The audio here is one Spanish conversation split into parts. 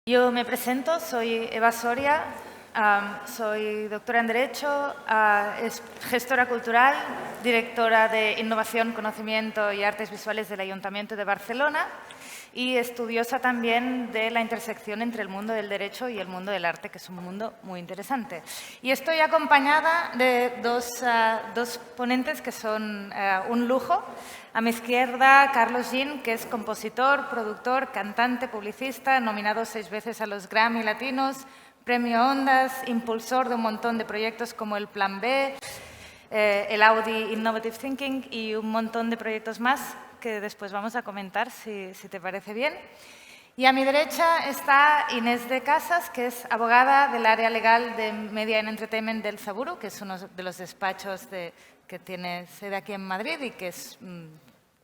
Yo me presento, soy Eva Soria, soy doctora en Derecho, gestora cultural, directora de Innovación, Conocimiento y Artes Visuales del Ayuntamiento de Barcelona y estudiosa también de la intersección entre el mundo del derecho y el mundo del arte, que es un mundo muy interesante. Y estoy acompañada de dos ponentes que son un lujo. A mi izquierda, Carlos Gin, que es compositor, productor, cantante, publicista, nominado 6 veces a los Grammy Latinos, Premio Ondas, impulsor de un montón de proyectos como el Plan B, el Audi Innovative Thinking y un montón de proyectos más que después vamos a comentar, si te parece bien. Y a mi derecha está Inés de Casas, que es abogada del área legal de Media and Entertainment del Zaburu, que es uno de los despachos que tiene sede aquí en Madrid y que es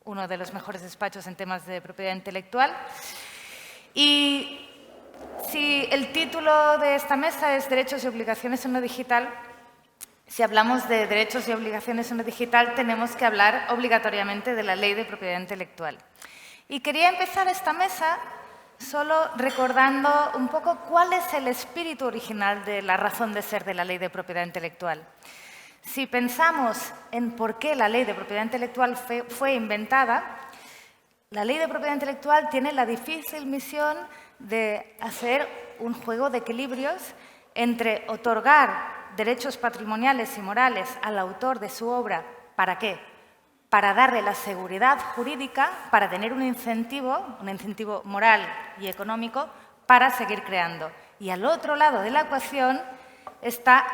uno de los mejores despachos en temas de propiedad intelectual. Y si el título de esta mesa es Derechos y obligaciones en lo digital, si hablamos de derechos y obligaciones en lo digital, tenemos que hablar obligatoriamente de la Ley de Propiedad Intelectual. Y quería empezar esta mesa solo recordando un poco cuál es el espíritu original de la razón de ser de la Ley de Propiedad Intelectual. Si pensamos en por qué la Ley de Propiedad Intelectual fue inventada, la Ley de Propiedad Intelectual tiene la difícil misión de hacer un juego de equilibrios entre otorgar derechos patrimoniales y morales al autor de su obra. ¿Para qué? Para darle la seguridad jurídica, para tener un incentivo moral y económico para seguir creando. Y al otro lado de la ecuación está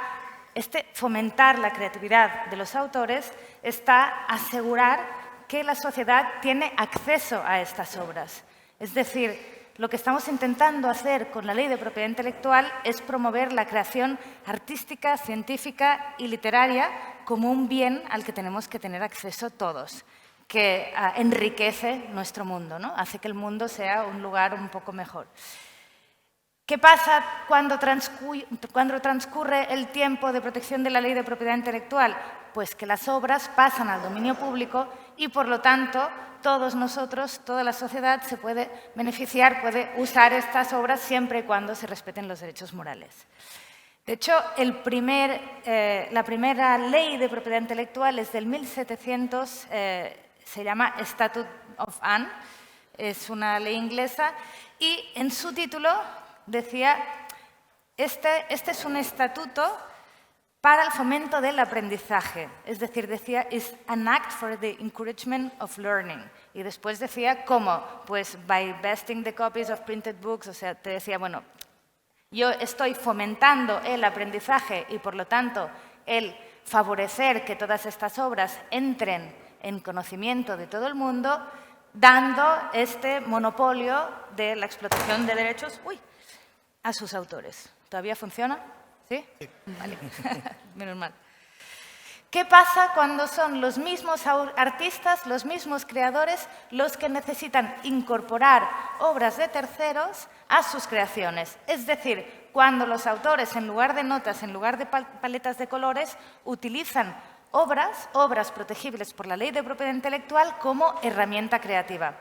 fomentar la creatividad de los autores, está asegurar que la sociedad tiene acceso a estas obras. Es decir, lo que estamos intentando hacer con la Ley de Propiedad Intelectual es promover la creación artística, científica y literaria como un bien al que tenemos que tener acceso todos, que enriquece nuestro mundo, ¿no? Hace que el mundo sea un lugar un poco mejor. ¿Qué pasa cuando transcurre el tiempo de protección de la Ley de Propiedad Intelectual? Pues que las obras pasan al dominio público y, por lo tanto, todos nosotros, toda la sociedad se puede beneficiar, puede usar estas obras siempre y cuando se respeten los derechos morales. De hecho, la primera ley de propiedad intelectual es del 1700, se llama Statute of Anne, es una ley inglesa, y en su título decía, este es un estatuto para el fomento del aprendizaje. Es decir, decía, is an act for the encouragement of learning. Y después decía, ¿cómo? Pues by vesting the copies of printed books. O sea, te decía, bueno, yo estoy fomentando el aprendizaje y, por lo tanto, el favorecer que todas estas obras entren en conocimiento de todo el mundo, dando este monopolio de la explotación de derechos a sus autores. ¿Todavía funciona? ¿Sí? Vale. Menos mal. ¿Qué pasa cuando son los mismos artistas, los mismos creadores, los que necesitan incorporar obras de terceros a sus creaciones? Es decir, cuando los autores, en lugar de notas, en lugar de paletas de colores, utilizan obras protegibles por la Ley de Propiedad Intelectual como herramienta creativa.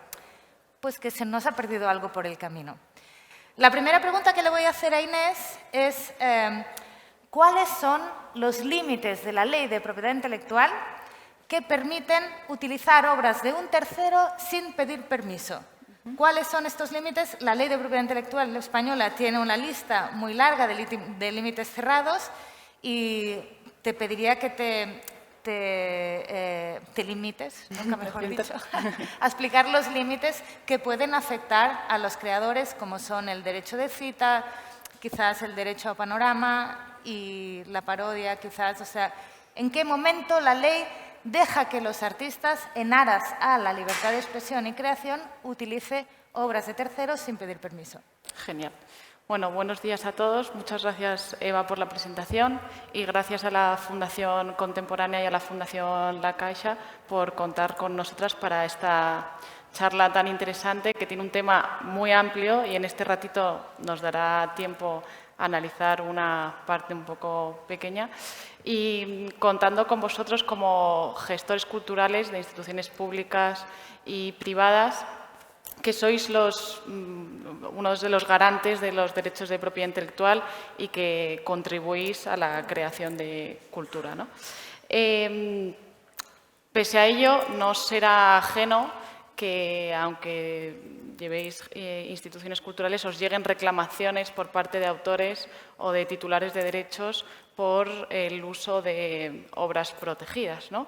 Pues que se nos ha perdido algo por el camino. La primera pregunta que le voy a hacer a Inés es ¿cuáles son los límites de la Ley de Propiedad Intelectual que permiten utilizar obras de un tercero sin pedir permiso? ¿Cuáles son estos límites? La Ley de Propiedad Intelectual española tiene una lista muy larga de límites cerrados y te pediría que te limites, nunca mejor dicho, a explicar los límites que pueden afectar a los creadores, como son el derecho de cita, quizás el derecho a panorama y la parodia, quizás. O sea, ¿en qué momento la ley deja que los artistas, en aras a la libertad de expresión y creación, utilice obras de terceros sin pedir permiso? Genial. Bueno, buenos días a todos. Muchas gracias, Eva, por la presentación y gracias a la Fundación Contemporánea y a la Fundación La Caixa por contar con nosotras para esta charla tan interesante que tiene un tema muy amplio y en este ratito nos dará tiempo a analizar una parte un poco pequeña y contando con vosotros como gestores culturales de instituciones públicas y privadas que sois uno de los garantes de los derechos de propiedad intelectual y que contribuís a la creación de cultura, ¿no? Pese a ello, no será ajeno que, aunque llevéis instituciones culturales, os lleguen reclamaciones por parte de autores o de titulares de derechos por el uso de obras protegidas, ¿no?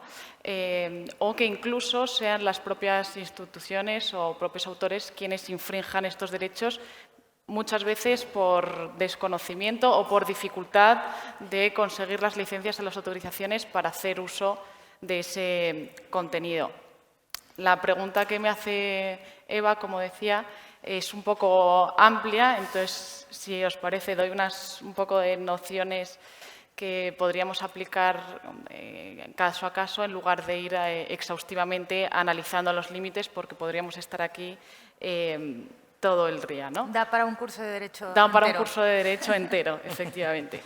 O que incluso sean las propias instituciones o propios autores quienes infrinjan estos derechos, muchas veces por desconocimiento o por dificultad de conseguir las licencias o las autorizaciones para hacer uso de ese contenido. La pregunta que me hace Eva, como decía, es un poco amplia, entonces, si os parece, doy un poco de nociones que podríamos aplicar caso a caso en lugar de ir exhaustivamente analizando los límites, porque podríamos estar aquí todo el día, ¿no? Da para un curso de Derecho Da para un entero. curso de Derecho entero, efectivamente.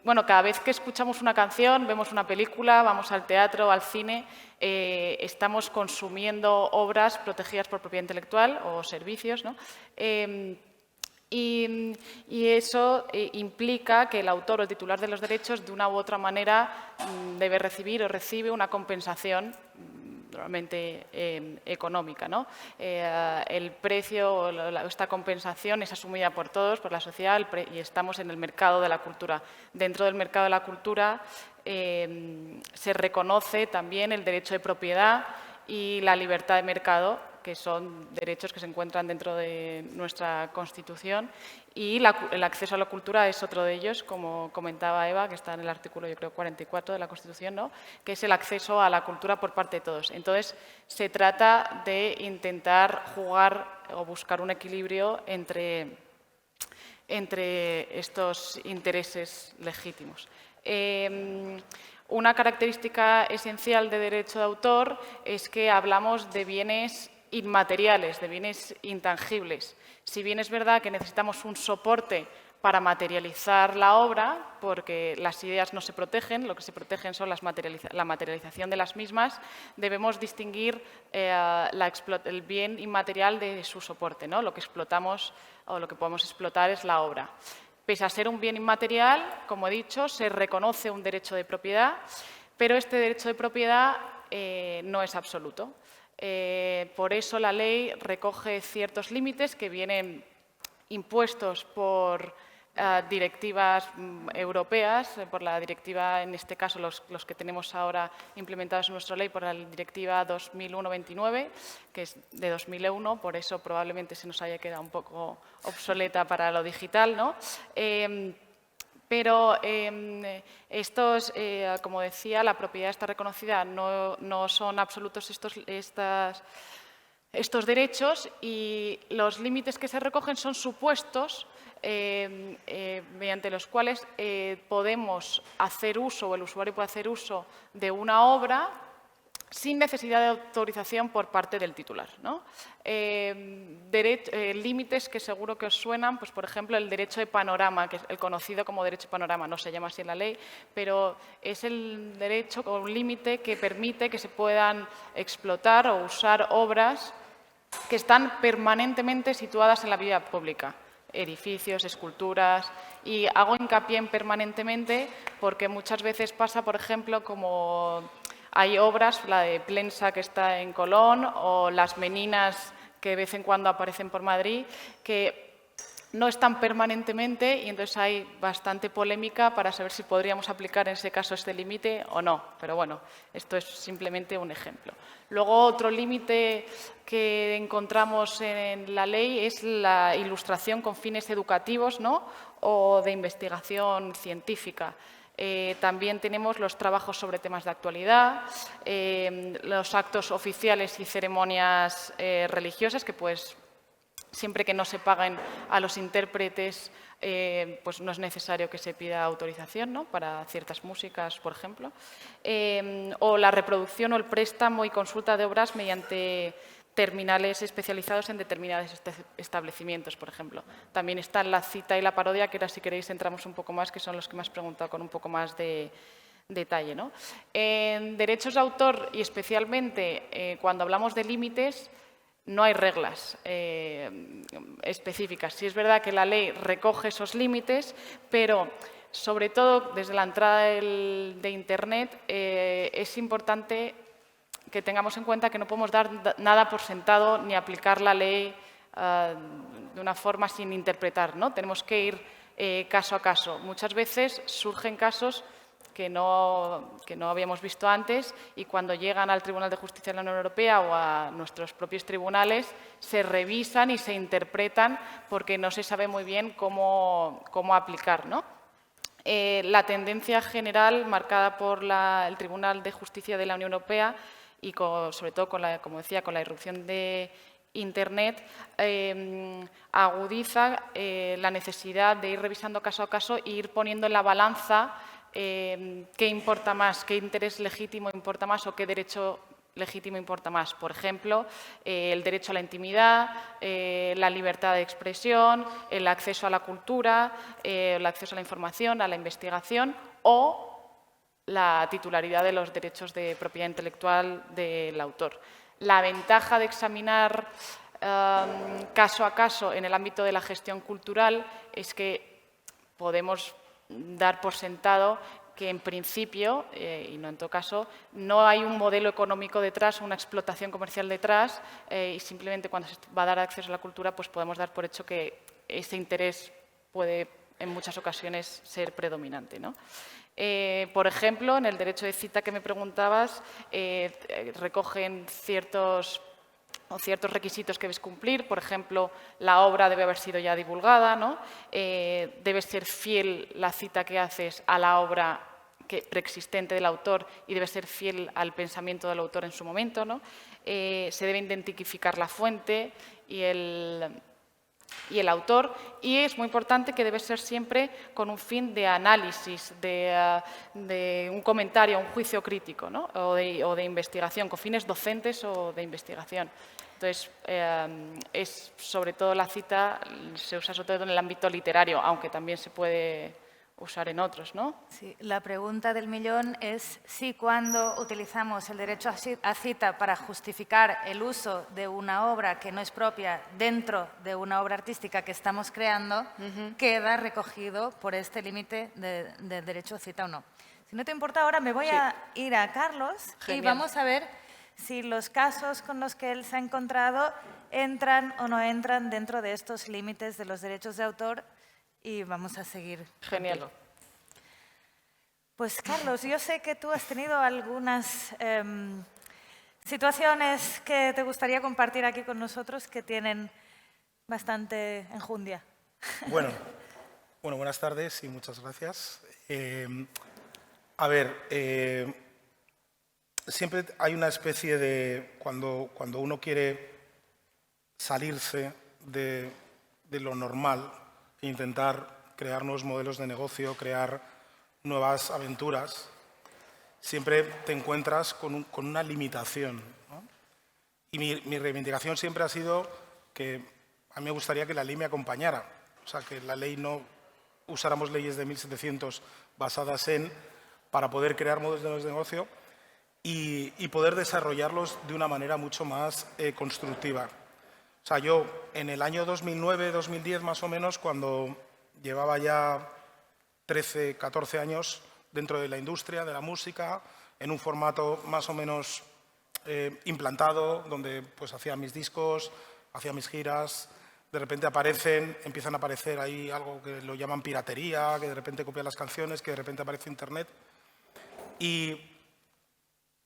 Bueno, cada vez que escuchamos una canción, vemos una película, vamos al teatro, al cine, estamos consumiendo obras protegidas por propiedad intelectual o servicios, ¿no? Y eso implica que el autor o el titular de los derechos, de una u otra manera, debe recibir o recibe una compensación normalmente económica, ¿no? El precio, esta compensación es asumida por todos, por la sociedad, y estamos en el mercado de la cultura. Dentro del mercado de la cultura se reconoce también el derecho de propiedad y la libertad de mercado, que son derechos que se encuentran dentro de nuestra Constitución, y el acceso a la cultura es otro de ellos, como comentaba Eva, que está en el artículo, yo creo, 44 de la Constitución, ¿no? Que es el acceso a la cultura por parte de todos. Entonces, se trata de intentar jugar o buscar un equilibrio entre estos intereses legítimos. Una característica esencial de derecho de autor es que hablamos de bienes inmateriales, de bienes intangibles. Si bien es verdad que necesitamos un soporte para materializar la obra, porque las ideas no se protegen, lo que se protegen son la materialización de las mismas, debemos distinguir el bien inmaterial de su soporte, ¿no? Lo que explotamos o lo que podemos explotar es la obra. Pese a ser un bien inmaterial, como he dicho, se reconoce un derecho de propiedad, pero este derecho de propiedad no es absoluto. Por eso la ley recoge ciertos límites que vienen impuestos por directivas europeas, por la directiva, en este caso los que tenemos ahora implementados en nuestra ley, por la directiva 2001-29, que es de 2001, por eso probablemente se nos haya quedado un poco obsoleta para lo digital, ¿no? Pero estos, como decía, la propiedad está reconocida, no son absolutos estos derechos, y los límites que se recogen son supuestos mediante los cuales podemos hacer uso, o el usuario puede hacer uso de una obra sin necesidad de autorización por parte del titular, ¿no? Límites que seguro que os suenan, pues por ejemplo el derecho de panorama, que es el conocido como derecho de panorama, no se llama así en la ley, pero es el derecho o un límite que permite que se puedan explotar o usar obras que están permanentemente situadas en la vía pública, edificios, esculturas, y hago hincapié en permanentemente porque muchas veces pasa, por ejemplo, como hay obras, la de Plensa que está en Colón o las Meninas que de vez en cuando aparecen por Madrid, que no están permanentemente y entonces hay bastante polémica para saber si podríamos aplicar en ese caso este límite o no. Pero bueno, esto es simplemente un ejemplo. Luego, otro límite que encontramos en la ley es la ilustración con fines educativos, ¿no? O de investigación científica. También tenemos los trabajos sobre temas de actualidad, los actos oficiales y ceremonias religiosas, que pues siempre que no se paguen a los intérpretes, pues no es necesario que se pida autorización, ¿no? Para ciertas músicas, por ejemplo. O la reproducción o el préstamo y consulta de obras mediante terminales especializados en determinados establecimientos, por ejemplo. También están la cita y la parodia, que ahora si queréis entramos un poco más, que son los que me has preguntado con un poco más de detalle, ¿no? En derechos de autor y especialmente cuando hablamos de límites, no hay reglas específicas. Sí es verdad que la ley recoge esos límites, pero sobre todo desde la entrada de Internet es importante que tengamos en cuenta que no podemos dar nada por sentado ni aplicar la ley de una forma sin interpretar, ¿no? Tenemos que ir caso a caso. Muchas veces surgen casos que no habíamos visto antes y cuando llegan al Tribunal de Justicia de la Unión Europea o a nuestros propios tribunales se revisan y se interpretan porque no se sabe muy bien cómo aplicar, ¿no? La tendencia general marcada por el Tribunal de Justicia de la Unión Europea y sobre todo, como decía, con la irrupción de Internet, agudiza la necesidad de ir revisando caso a caso e ir poniendo en la balanza qué importa más, qué interés legítimo importa más o qué derecho legítimo importa más. Por ejemplo, el derecho a la intimidad, la libertad de expresión, el acceso a la cultura, el acceso a la información, a la investigación o la titularidad de los derechos de propiedad intelectual del autor. La ventaja de examinar caso a caso en el ámbito de la gestión cultural es que podemos dar por sentado que en principio, y no en todo caso, no hay un modelo económico detrás, una explotación comercial detrás, y simplemente cuando se va a dar acceso a la cultura, pues podemos dar por hecho que ese interés puede en muchas ocasiones ser predominante, ¿no? Por ejemplo, en el derecho de cita que me preguntabas, recogen ciertos requisitos que debes cumplir. Por ejemplo, la obra debe haber sido ya divulgada, ¿no? Debe ser fiel la cita que haces a la obra preexistente del autor y debe ser fiel al pensamiento del autor en su momento, ¿no? Se debe identificar la fuente y el autor, y es muy importante que debe ser siempre con un fin de análisis, de un comentario, un juicio crítico, ¿no? o de investigación, con fines docentes o de investigación. Entonces, es sobre todo la cita, se usa sobre todo en el ámbito literario, aunque también se puede usar en otros, ¿no? Sí, la pregunta del millón es si cuando utilizamos el derecho a cita para justificar el uso de una obra que no es propia dentro de una obra artística que estamos creando, queda recogido por este límite de derecho a cita o no. Si no te importa, ahora me voy a ir a Carlos. Genial. Y vamos a ver si los casos con los que él se ha encontrado entran o no entran dentro de estos límites de los derechos de autor. Y vamos a seguir. Genial. Contigo. Pues, Carlos, yo sé que tú has tenido algunas situaciones que te gustaría compartir aquí con nosotros que tienen bastante enjundia. Bueno, buenas tardes y muchas gracias. A ver, siempre hay una especie de… Cuando uno quiere salirse de lo normal, intentar crear nuevos modelos de negocio, crear nuevas aventuras, siempre te encuentras con una limitación, ¿no? Y mi reivindicación siempre ha sido que a mí me gustaría que la ley me acompañara, o sea, que la ley no usáramos leyes de 1700 basadas para poder crear modelos de negocio y poder desarrollarlos de una manera mucho más constructiva. O sea, yo en el año 2009-2010 más o menos, cuando llevaba ya 13, 14 años dentro de la industria de la música, en un formato más o menos implantado, donde pues hacía mis discos, hacía mis giras, de repente empiezan a aparecer ahí algo que lo llaman piratería, que de repente copian las canciones, que de repente aparece Internet.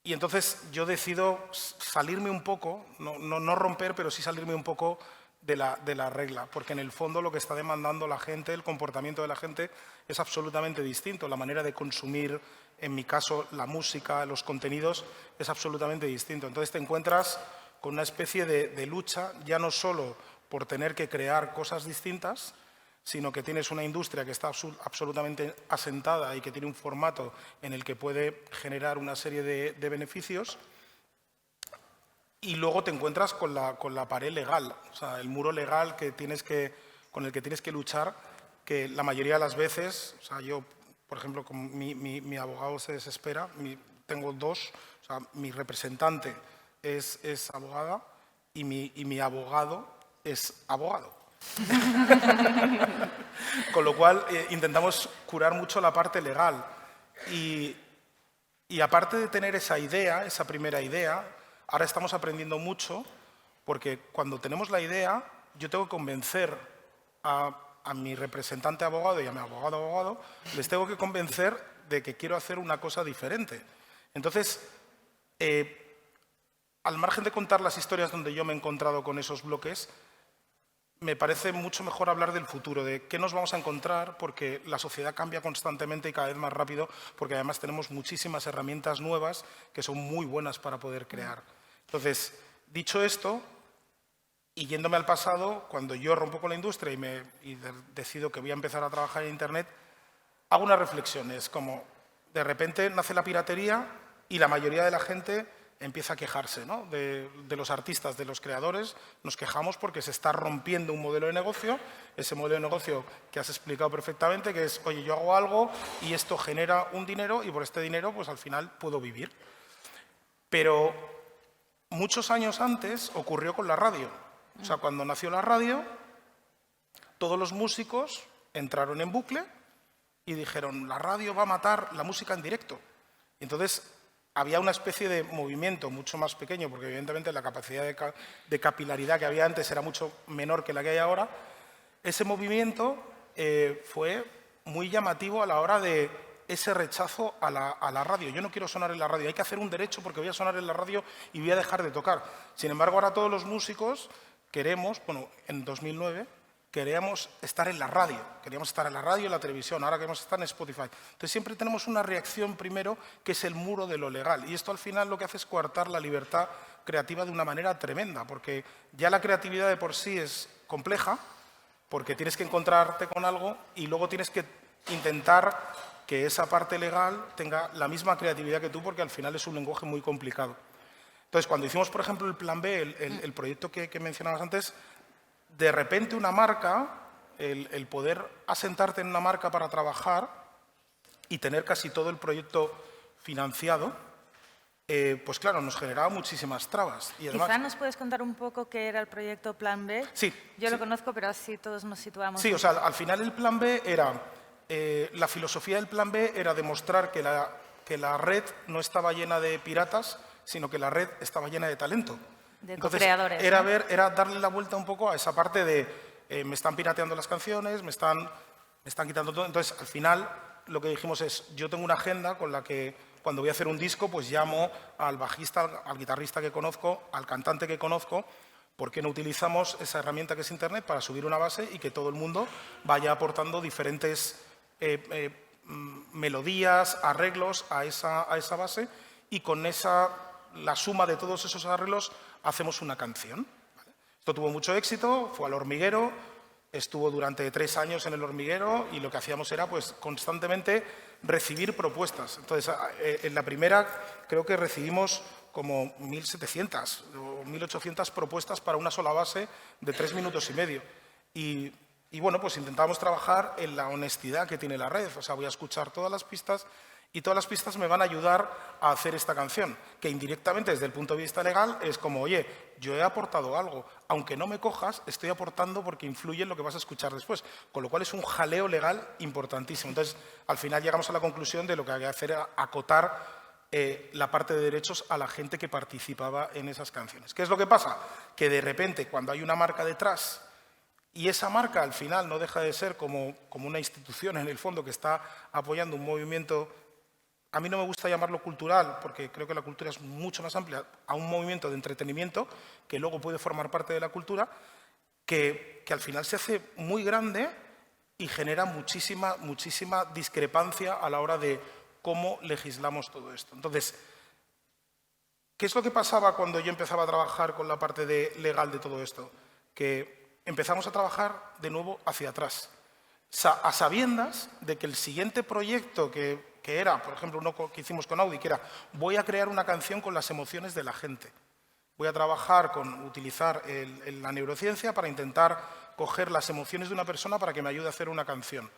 Y entonces yo decido salirme un poco, no romper, pero sí salirme un poco de la regla, porque en el fondo lo que está demandando la gente, el comportamiento de la gente, es absolutamente distinto. La manera de consumir, en mi caso, la música, los contenidos, es absolutamente distinto. Entonces te encuentras con una especie de lucha, ya no solo por tener que crear cosas distintas, sino que tienes una industria que está absolutamente asentada y que tiene un formato en el que puede generar una serie de beneficios. Y luego te encuentras con la pared legal, o sea, el muro legal con el que tienes que luchar, que la mayoría de las veces, o sea, yo, por ejemplo, con mi abogado se desespera, tengo dos, o sea, mi representante es abogada y mi abogado es abogado. Con lo cual, intentamos curar mucho la parte legal. Y aparte de tener esa idea, esa primera idea, ahora estamos aprendiendo mucho, porque cuando tenemos la idea, yo tengo que convencer a mi representante abogado y a mi abogado, les tengo que convencer de que quiero hacer una cosa diferente. Entonces, al margen de contar las historias donde yo me he encontrado con esos bloques, me parece mucho mejor hablar del futuro, de qué nos vamos a encontrar, porque la sociedad cambia constantemente y cada vez más rápido, porque además tenemos muchísimas herramientas nuevas que son muy buenas para poder crear. Entonces, dicho esto, y yéndome al pasado, cuando yo rompo con la industria y decido que voy a empezar a trabajar en Internet, hago unas reflexiones, como de repente nace la piratería y la mayoría de la gente empieza a quejarse, ¿no? de los artistas, de los creadores. Nos quejamos porque se está rompiendo un modelo de negocio, ese modelo de negocio que has explicado perfectamente, que es, oye, yo hago algo y esto genera un dinero y por este dinero pues al final puedo vivir. Pero muchos años antes ocurrió con la radio. O sea, cuando nació la radio, todos los músicos entraron en bucle y dijeron, la radio va a matar la música en directo. Y entonces había una especie de movimiento mucho más pequeño, porque evidentemente la capacidad de capilaridad que había antes era mucho menor que la que hay ahora. Ese movimiento fue muy llamativo a la hora de ese rechazo a la radio. Yo no quiero sonar en la radio, hay que hacer un derecho porque voy a sonar en la radio y voy a dejar de tocar. Sin embargo, ahora todos los músicos queremos, bueno, en 2009, queríamos estar en la radio. Queríamos estar en la radio y en la televisión, ahora queremos estar en Spotify. Entonces siempre tenemos una reacción primero que es el muro de lo legal. Y esto al final lo que hace es coartar la libertad creativa de una manera tremenda, porque ya la creatividad de por sí es compleja, porque tienes que encontrarte con algo y luego tienes que intentar que esa parte legal tenga la misma creatividad que tú, porque al final es un lenguaje muy complicado. Entonces, cuando hicimos, por ejemplo, el Plan B, el proyecto que mencionabas antes, de repente una marca, el poder asentarte en una marca para trabajar y tener casi todo el proyecto financiado, pues claro, nos generaba muchísimas trabas. Y además, Quizá nos puedes contar un poco qué era el proyecto Plan B. Sí. Yo lo conozco, pero así todos nos situamos. Sí, o sea, al final el Plan B era, la filosofía del Plan B era demostrar que la red no estaba llena de piratas, sino que la red estaba llena de talento. De Entonces, co-creadores, era, ¿no? era darle la vuelta un poco a esa parte de me están pirateando las canciones, me están quitando todo. Entonces, al final, lo que dijimos es, yo tengo una agenda con la que cuando voy a hacer un disco, pues llamo al bajista, al guitarrista que conozco, al cantante que conozco, ¿por qué no utilizamos esa herramienta que es Internet para subir una base y que todo el mundo vaya aportando diferentes melodías, arreglos a esa base y con la suma de todos esos arreglos hacemos una canción? ¿Vale? Esto tuvo mucho éxito, fue al Hormiguero, estuvo durante 3 años en el Hormiguero y lo que hacíamos era pues constantemente recibir propuestas. Entonces, en la primera creo que recibimos como 1.700 o 1.800 propuestas para una sola base de 3 minutos y medio. Y bueno, pues intentábamos trabajar en la honestidad que tiene la red. O sea, voy a escuchar todas las pistas y todas las pistas me van a ayudar a hacer esta canción, que indirectamente desde el punto de vista legal es como, oye, yo he aportado algo, aunque no me cojas, estoy aportando porque influye en lo que vas a escuchar después, con lo cual es un jaleo legal importantísimo. Entonces, al final llegamos a la conclusión de lo que había que hacer era acotar la parte de derechos a la gente que participaba en esas canciones. ¿Qué es lo que pasa? Que de repente, cuando hay una marca detrás y esa marca al final no deja de ser como una institución en el fondo que está apoyando un movimiento. A mí no me gusta llamarlo cultural, porque creo que la cultura es mucho más amplia, a un movimiento de entretenimiento que luego puede formar parte de la cultura, que al final se hace muy grande y genera muchísima discrepancia a la hora de cómo legislamos todo esto. Entonces, ¿qué es lo que pasaba cuando yo empezaba a trabajar con la parte legal de todo esto? Que empezamos a trabajar de nuevo hacia atrás, a sabiendas de que el siguiente proyecto que era, por ejemplo, uno que hicimos con Audi, que era, voy a crear una canción con las emociones de la gente. Voy a trabajar utilizar la neurociencia para intentar coger las emociones de una persona para que me ayude a hacer una canción.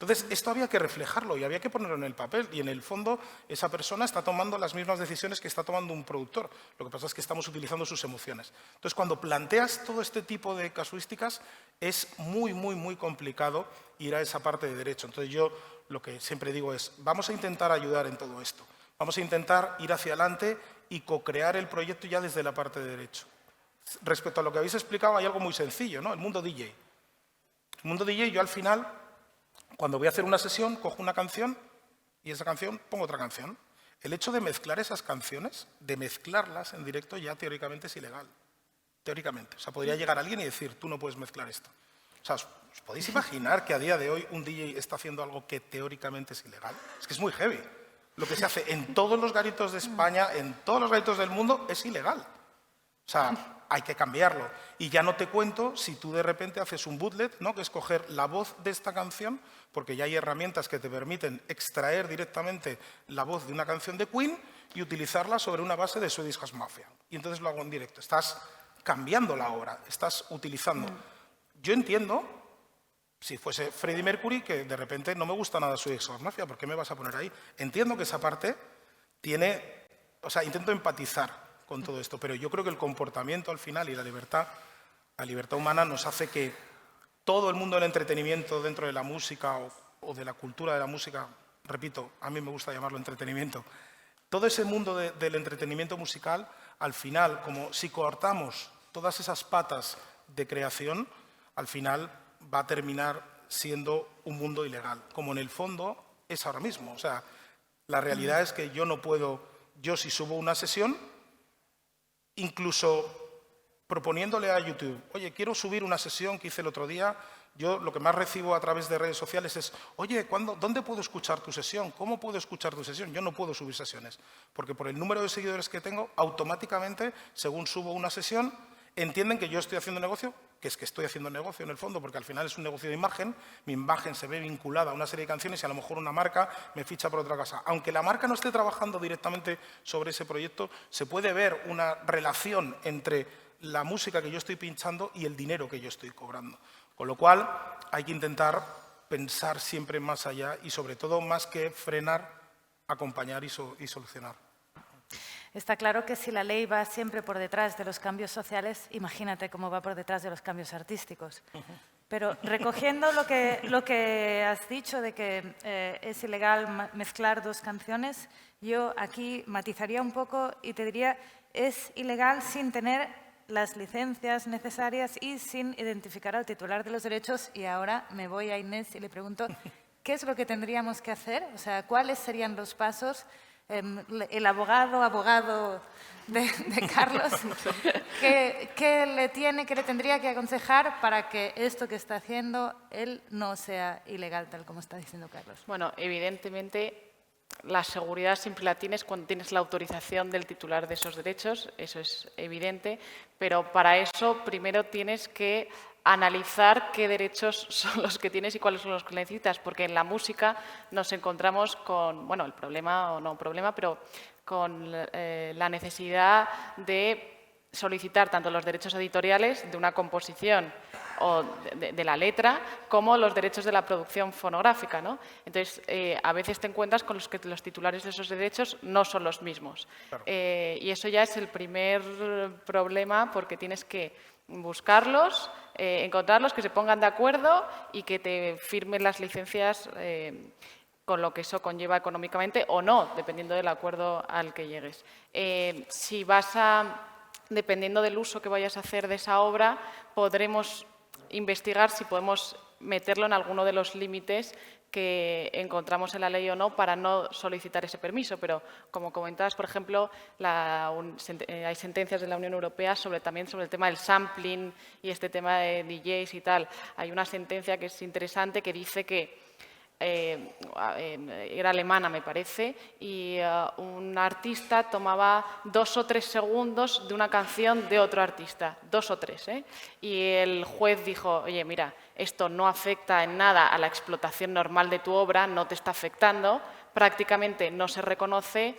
Entonces, esto había que reflejarlo y había que ponerlo en el papel. Y en el fondo, esa persona está tomando las mismas decisiones que está tomando un productor. Lo que pasa es que estamos utilizando sus emociones. Entonces, cuando planteas todo este tipo de casuísticas, es muy, muy, muy complicado ir a esa parte de derecho. Entonces, yo lo que siempre digo es, vamos a intentar ayudar en todo esto. Vamos a intentar ir hacia adelante y co-crear el proyecto ya desde la parte de derecho. Respecto a lo que habéis explicado, hay algo muy sencillo, ¿no? El mundo DJ. El mundo DJ, yo al final, cuando voy a hacer una sesión, cojo una canción y esa canción pongo otra canción. El hecho de mezclar esas canciones, de mezclarlas en directo, ya teóricamente es ilegal. Teóricamente. O sea, podría llegar alguien y decir, tú no puedes mezclar esto. O sea, ¿os podéis imaginar que a día de hoy un DJ está haciendo algo que teóricamente es ilegal? Es que es muy heavy. Lo que se hace en todos los garitos de España, en todos los garitos del mundo, es ilegal. O sea, hay que cambiarlo. Y ya no te cuento si tú de repente haces un bootleg, ¿no? Que es coger la voz de esta canción, porque ya hay herramientas que te permiten extraer directamente la voz de una canción de Queen y utilizarla sobre una base de Swedish House Mafia. Y entonces lo hago en directo. Estás cambiando la obra, estás utilizando. Yo entiendo, si fuese Freddie Mercury, que de repente no me gusta nada Swedish House Mafia, ¿por qué me vas a poner ahí? Entiendo que esa parte tiene... O sea, intento empatizar con todo esto, pero yo creo que el comportamiento al final y la libertad humana nos hace que todo el mundo del entretenimiento dentro de la música o de la cultura de la música, repito, a mí me gusta llamarlo entretenimiento, todo ese mundo del entretenimiento musical, al final, como si cortamos todas esas patas de creación, al final va a terminar siendo un mundo ilegal, como en el fondo es ahora mismo. O sea, la realidad es que yo no puedo, yo si subo una sesión, incluso proponiéndole a YouTube, oye, quiero subir una sesión que hice el otro día, yo lo que más recibo a través de redes sociales es, oye, ¿dónde puedo escuchar tu sesión? ¿Cómo puedo escuchar tu sesión? Yo no puedo subir sesiones, porque por el número de seguidores que tengo, automáticamente, según subo una sesión, entienden que yo estoy haciendo negocio, que es que estoy haciendo negocio en el fondo, porque al final es un negocio de imagen, mi imagen se ve vinculada a una serie de canciones y a lo mejor una marca me ficha por otra cosa. Aunque la marca no esté trabajando directamente sobre ese proyecto, se puede ver una relación entre la música que yo estoy pinchando y el dinero que yo estoy cobrando. Con lo cual, hay que intentar pensar siempre más allá y, sobre todo, más que frenar, acompañar y solucionar. Está claro que si la ley va siempre por detrás de los cambios sociales, imagínate cómo va por detrás de los cambios artísticos. Pero recogiendo lo que has dicho de que es ilegal mezclar dos canciones, yo aquí matizaría un poco y te diría, es ilegal sin tener las licencias necesarias y sin identificar al titular de los derechos. Y ahora me voy a Inés y le pregunto, ¿qué es lo que tendríamos que hacer? O sea, ¿cuáles serían los pasos? El abogado de Carlos, ¿qué le tendría que aconsejar para que esto que está haciendo él no sea ilegal, tal como está diciendo Carlos? Bueno, evidentemente la seguridad siempre la tienes cuando tienes la autorización del titular de esos derechos, eso es evidente, pero para eso primero tienes que analizar qué derechos son los que tienes y cuáles son los que necesitas, porque en la música nos encontramos con, bueno, el problema o no problema, pero con la necesidad de solicitar tanto los derechos editoriales de una composición o de la letra, como los derechos de la producción fonográfica, ¿no? Entonces, a veces te encuentras con que los titulares de esos derechos no son los mismos. Claro. Y eso ya es el primer problema, porque tienes que buscarlos, encontrarlos, que se pongan de acuerdo y que te firmen las licencias con lo que eso conlleva económicamente o no, dependiendo del acuerdo al que llegues. Si vas dependiendo del uso que vayas a hacer de esa obra, podremos investigar si podemos meterlo en alguno de los límites que encontramos en la ley o no para no solicitar ese permiso. Pero, como comentabas, por ejemplo, hay sentencias de la Unión Europea también sobre el tema del sampling y este tema de DJs y tal. Hay una sentencia que es interesante que dice que era alemana, me parece, y un artista tomaba 2 o 3 segundos de una canción de otro artista, 2 o 3, ¿eh? Y el juez dijo, oye, mira, esto no afecta en nada a la explotación normal de tu obra, no te está afectando, prácticamente no se reconoce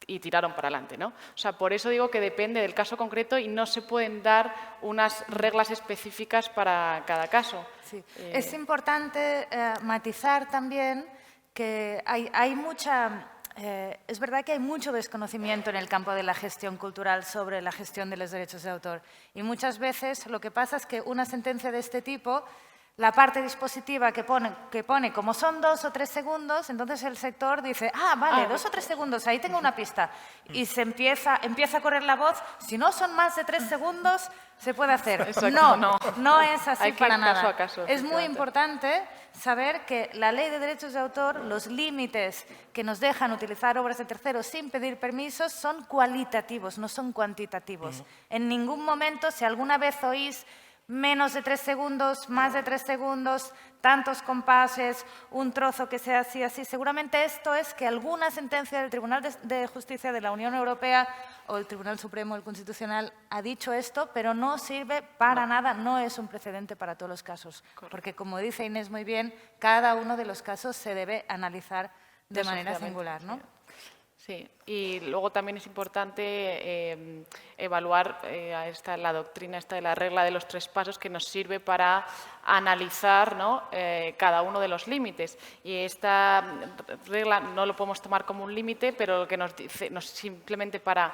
y tiraron para adelante, ¿no? O sea, por eso digo que depende del caso concreto y no se pueden dar unas reglas específicas para cada caso. Sí. Es importante matizar también que hay mucha... es verdad que hay mucho desconocimiento en el campo de la gestión cultural sobre la gestión de los derechos de autor. Y muchas veces lo que pasa es que una sentencia de este tipo, la parte dispositiva que pone como son 2 o 3 segundos, entonces el sector dice, vale, 2 o 3 segundos, ahí tengo una pista. Y se empieza a correr la voz, si no son más de 3 segundos, se puede hacer. Exacto, no es así hay que para ir nada. caso a caso, Es muy importante saber que la ley de derechos de autor, los límites que nos dejan utilizar obras de terceros sin pedir permisos son cualitativos, no son cuantitativos. En ningún momento, si alguna vez oís menos de 3 segundos, más de 3 segundos, tantos compases, un trozo que sea así, así. Seguramente esto es que alguna sentencia del Tribunal de Justicia de la Unión Europea o el Tribunal Supremo, el Constitucional, ha dicho esto, pero no sirve para nada, no es un precedente para todos los casos. Porque, como dice Inés muy bien, cada uno de los casos se debe analizar de manera singular, ¿no? Sí, y luego también es importante evaluar la doctrina esta de la regla de los 3 pasos que nos sirve para analizar, ¿no? Cada uno de los límites. Y esta regla no lo podemos tomar como un límite, pero lo que nos dice, simplemente para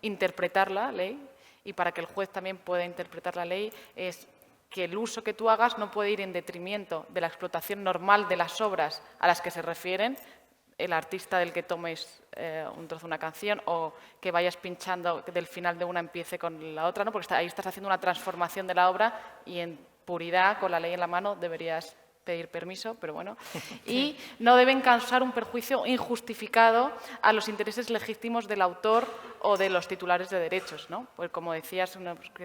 interpretar la ley y para que el juez también pueda interpretar la ley, es que el uso que tú hagas no puede ir en detrimento de la explotación normal de las obras a las que se refieren el artista del que tomes un trozo de una canción o que vayas pinchando del final de una empiece con la otra, ¿no? Porque ahí estás haciendo una transformación de la obra y en puridad, con la ley en la mano, deberías pedir permiso, pero bueno. Y no deben causar un perjuicio injustificado a los intereses legítimos del autor o de los titulares de derechos, ¿no? Pues como decías,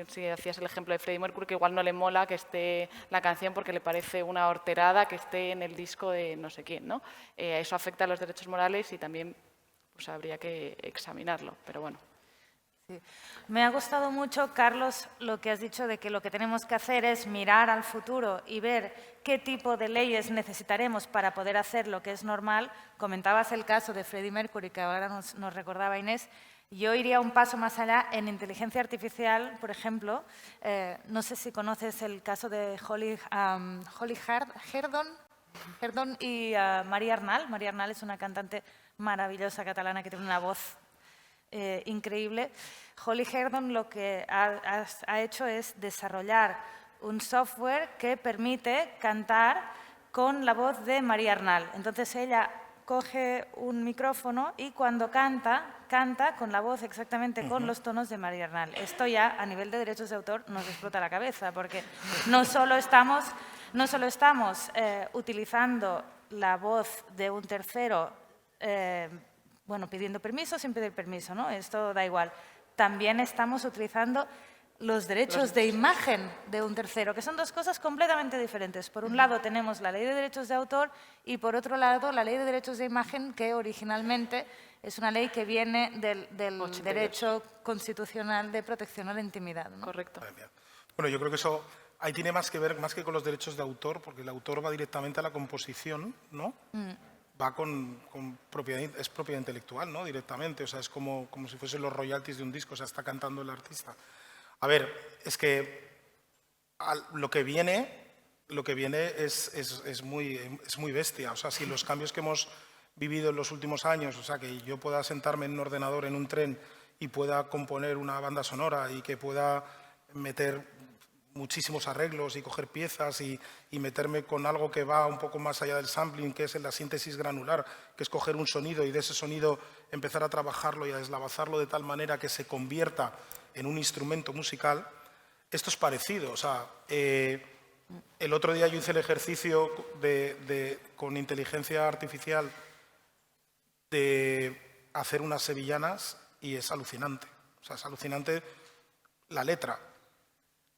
si hacías el ejemplo de Freddie Mercury, que igual no le mola que esté la canción porque le parece una horterada que esté en el disco de no sé quién, ¿no? Eso afecta a los derechos morales y también pues, habría que examinarlo, pero bueno. Sí. Me ha gustado mucho, Carlos, lo que has dicho de que lo que tenemos que hacer es mirar al futuro y ver qué tipo de leyes necesitaremos para poder hacer lo que es normal. Comentabas el caso de Freddie Mercury, que ahora nos recordaba Inés. Yo iría un paso más allá en inteligencia artificial, por ejemplo. No sé si conoces el caso de Holly Herdon y María Arnal. María Arnal es una cantante maravillosa catalana que tiene una voz increíble. Holly Herdon lo que ha hecho es desarrollar un software que permite cantar con la voz de María Arnal. Entonces ella coge un micrófono y cuando canta con la voz exactamente con los tonos de María Arnal. Esto ya a nivel de derechos de autor nos explota la cabeza porque no solo estamos utilizando la voz de un tercero bueno, pidiendo permiso, sin pedir permiso, ¿no? Esto da igual. También estamos utilizando los derechos de imagen de un tercero, que son 2 cosas completamente diferentes. Por un lado tenemos la Ley de Derechos de Autor y por otro lado la Ley de Derechos de Imagen, que originalmente es una ley que viene del derecho constitucional de protección a la intimidad, ¿no? Correcto. Bueno, yo creo que eso ahí tiene más que ver, más que con los derechos de autor, porque el autor va directamente a la composición, ¿no? Va con propiedad, es propiedad intelectual, ¿no? Directamente, o sea, es como si fuesen los royalties de un disco, o sea, está cantando el artista. A ver, es que lo que viene es muy bestia, o sea, si los cambios que hemos vivido en los últimos años, o sea, que yo pueda sentarme en un ordenador en un tren y pueda componer una banda sonora y que pueda meter muchísimos arreglos y coger piezas y meterme con algo que va un poco más allá del sampling, que es en la síntesis granular, que es coger un sonido y de ese sonido empezar a trabajarlo y a deslavazarlo de tal manera que se convierta en un instrumento musical. Esto es parecido. O sea, el otro día yo hice el ejercicio con inteligencia artificial de hacer unas sevillanas y es alucinante. O sea, es alucinante la letra.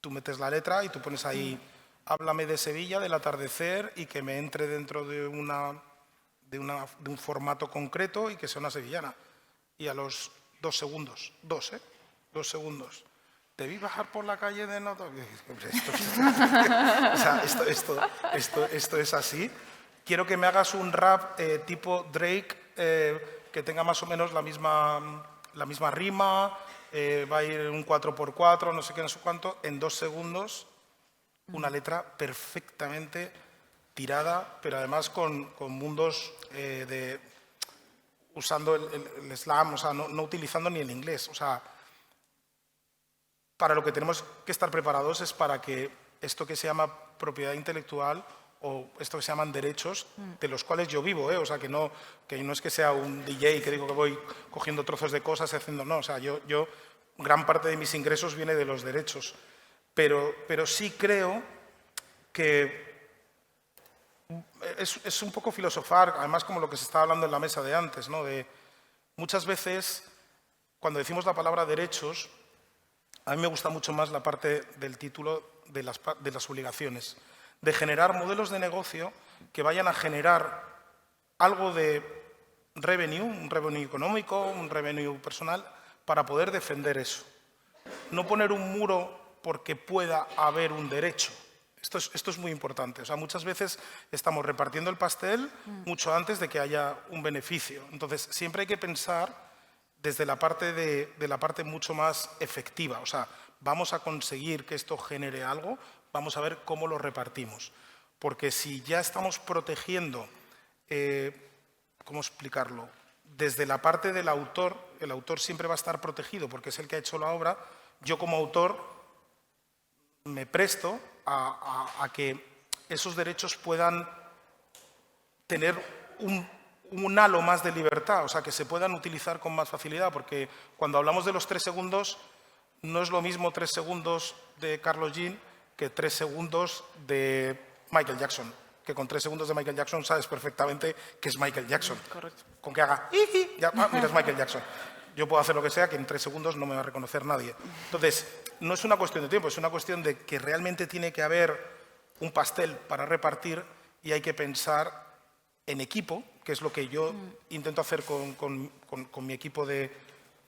Tú metes la letra y tú pones ahí, háblame de Sevilla, del atardecer y que me entre dentro de un formato concreto y que sea una sevillana. Y a los 2 segundos, 2 segundos, te vi bajar por la calle de Nota. O sea, esto es así. Quiero que me hagas un rap tipo Drake que tenga más o menos la misma rima, va a ir en un 4x4, no sé qué, no sé cuánto, en 2 segundos, una letra perfectamente tirada, pero además con mundos usando el slam, o sea, no utilizando ni el inglés. O sea, para lo que tenemos que estar preparados es para que esto que se llama propiedad intelectual o esto que se llaman derechos, de los cuales yo vivo, o sea, que no es que sea un DJ que digo que voy cogiendo trozos de cosas y haciendo, no, o sea, yo gran parte de mis ingresos viene de los derechos, pero sí creo que es un poco filosofar, además como lo que se estaba hablando en la mesa de antes, ¿no? De muchas veces cuando decimos la palabra derechos, a mí me gusta mucho más la parte del título de las obligaciones, de generar modelos de negocio que vayan a generar algo de revenue, un revenue económico, un revenue personal, para poder defender eso. No poner un muro porque pueda haber un derecho. Esto es muy importante. O sea, muchas veces estamos repartiendo el pastel mucho antes de que haya un beneficio. Entonces, siempre hay que pensar desde la parte de la parte mucho más efectiva. O sea, vamos a conseguir que esto genere algo, vamos a ver cómo lo repartimos. Porque si ya estamos protegiendo, ¿cómo explicarlo? Desde la parte del autor, el autor siempre va a estar protegido porque es el que ha hecho la obra. Yo como autor me presto a que esos derechos puedan tener un halo más de libertad, o sea, que se puedan utilizar con más facilidad, porque cuando hablamos de los 3 segundos, no es lo mismo 3 segundos de Carlos Jean que 3 segundos de Michael Jackson, que con 3 segundos de Michael Jackson sabes perfectamente que es Michael Jackson. Correcto. Con que haga ya, mira, es Michael Jackson. Yo puedo hacer lo que sea, que en 3 segundos no me va a reconocer nadie. Entonces, no es una cuestión de tiempo, es una cuestión de que realmente tiene que haber un pastel para repartir y hay que pensar en equipo, que es lo que yo intento hacer con mi equipo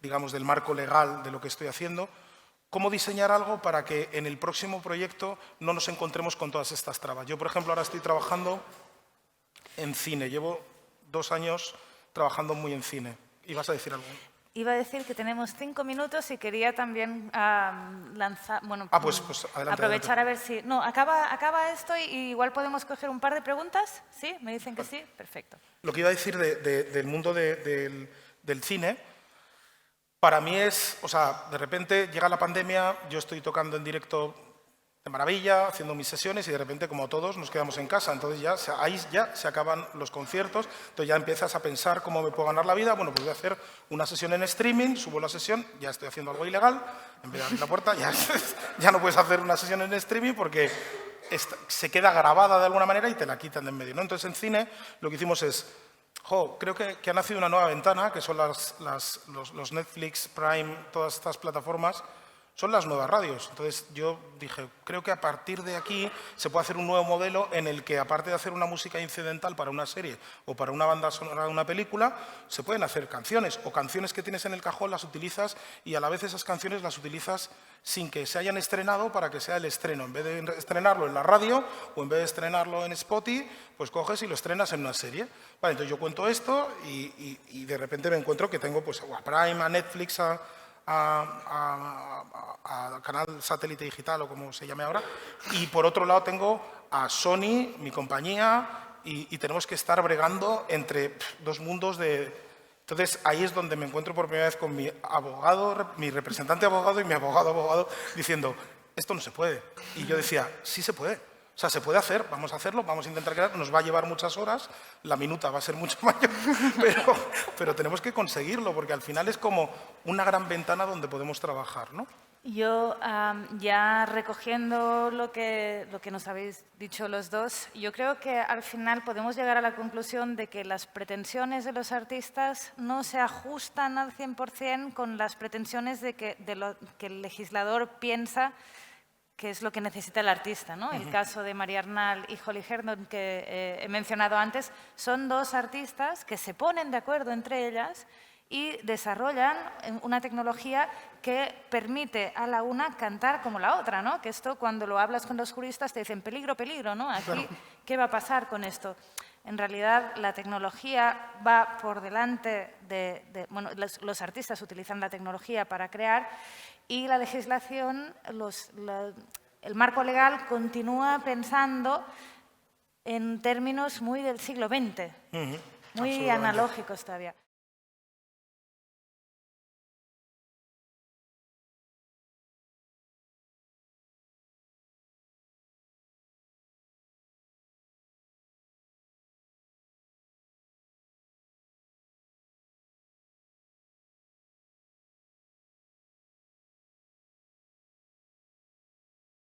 digamos, del marco legal de lo que estoy haciendo, cómo diseñar algo para que en el próximo proyecto no nos encontremos con todas estas trabas. Yo, por ejemplo, ahora estoy trabajando en cine, llevo 2 años trabajando muy en cine. ¿Ibas a decir algo? Iba a decir que tenemos 5 minutos y quería también lanzar, bueno, pues adelante, aprovechar adelante. A ver si... No, acaba esto y igual podemos coger un par de preguntas. ¿Sí? ¿Me dicen que sí? Perfecto. Lo que iba a decir del mundo del cine, para mí es, o sea, de repente llega la pandemia, yo estoy tocando en directo de maravilla, haciendo mis sesiones y de repente, como todos, nos quedamos en casa. Entonces ahí ya se acaban los conciertos, entonces ya empiezas a pensar cómo me puedo ganar la vida. Bueno, pues voy a hacer una sesión en streaming, subo la sesión, ya estoy haciendo algo ilegal, en vez de abrir la puerta, ya no puedes hacer una sesión en streaming porque se queda grabada de alguna manera y te la quitan de en medio, ¿no? Entonces en cine lo que hicimos es, creo que ha nacido una nueva ventana, que son los Netflix, Prime, todas estas plataformas, son las nuevas radios. Entonces yo dije, creo que a partir de aquí se puede hacer un nuevo modelo en el que, aparte de hacer una música incidental para una serie o para una banda sonora de una película, se pueden hacer canciones o canciones que tienes en el cajón las utilizas y a la vez esas canciones las utilizas sin que se hayan estrenado para que sea el estreno. En vez de estrenarlo en la radio o en vez de estrenarlo en Spotify, pues coges y lo estrenas en una serie. Vale, entonces yo cuento esto y de repente me encuentro que tengo pues, a Prime, a Netflix, a canal satélite digital o como se llame ahora, y por otro lado tengo a Sony, mi compañía, y tenemos que estar bregando entre 2 mundos de... Entonces ahí es donde me encuentro por primera vez con mi abogado, mi representante abogado y mi abogado diciendo, esto no se puede. Y yo decía, sí se puede. O sea, se puede hacer, vamos a hacerlo, vamos a intentar crear, nos va a llevar muchas horas, la minuta va a ser mucho mayor, pero tenemos que conseguirlo, porque al final es como una gran ventana donde podemos trabajar, ¿no? Yo, ya recogiendo lo que nos habéis dicho los dos, yo creo que al final podemos llegar a la conclusión de que las pretensiones de los artistas no se ajustan al 100% con las pretensiones de lo que el legislador piensa que es lo que necesita el artista, ¿no? El caso de María Arnal y Holly Herndon, que he mencionado antes, son 2 artistas que se ponen de acuerdo entre ellas y desarrollan una tecnología que permite a la una cantar como la otra, ¿no? Que esto, cuando lo hablas con los juristas, te dicen peligro, peligro, ¿no? Aquí, ¿qué va a pasar con esto? En realidad, la tecnología va por delante bueno, los artistas utilizan la tecnología para crear y la legislación, el marco legal continúa pensando en términos muy del siglo XX, muy analógicos todavía.